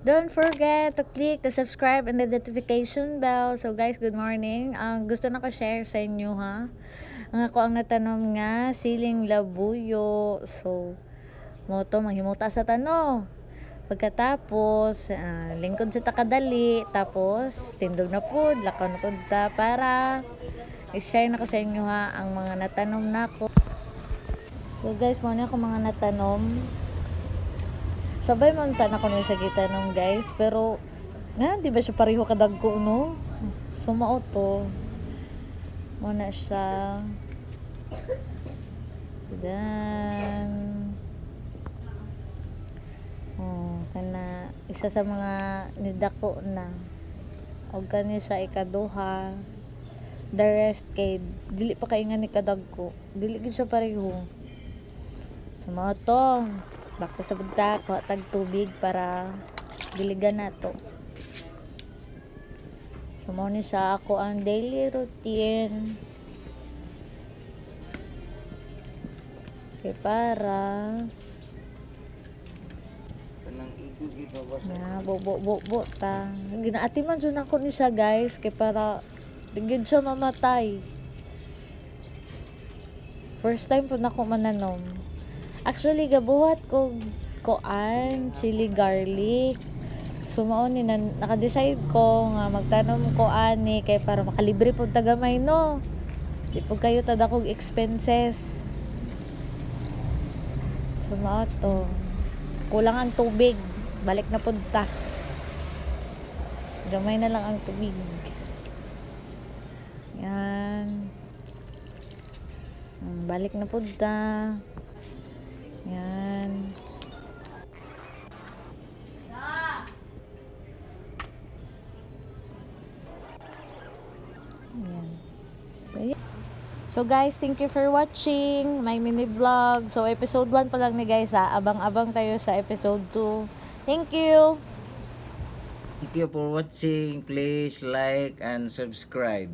Don't forget to click the subscribe and the notification bell. So guys, good morning. Ang gusto na ko share sa inyo ha. Ang ako ang natanom nga siling labuyo. So moto manghimuta sa tano. Pagkatapos lingkod sa takadali, tapos tindog na pud, lakaw na pud ta para i-share na ko sa inyo ha ang mga natanom nako. So guys, mo na ako mga natanom. Sabay man ta na ko sa gitanong guys, pero nga di ba siya pareho kadagko no? Sumao to. Mo na siya. Dan. Kana isa sa mga nidako na. Og kani sa ikaduha. The rest kay dili pa kay nga ni kadagko. Dili gid siya pareho. Sumao to. Bakit sa bunta, kuha tag tubig para diligan na to. So, mo ni siya ako ang daily routine. Okay, para na bo ta. Ginaati man dyan ako ni siya guys, kay para digid siya mamatay. First time po na ako mananom. Actually, gabuhat ko koan, chili garlic. Sumaon ni naka-decide ko nga magtanom ko ani kay para makalibre pud tagamay no. Di pud kayo tada kog expenses. Sumao to. Kulang ang tubig. Balik na pud ta. Gamay na lang ang tubig. Yan. Balik na pud ta. Yan. Yan. So guys, thank you for watching my mini vlog. So episode 1 pa lang ni guys ha. Abang-abang tayo sa episode 2. Thank you. Thank you for watching. Please like and subscribe.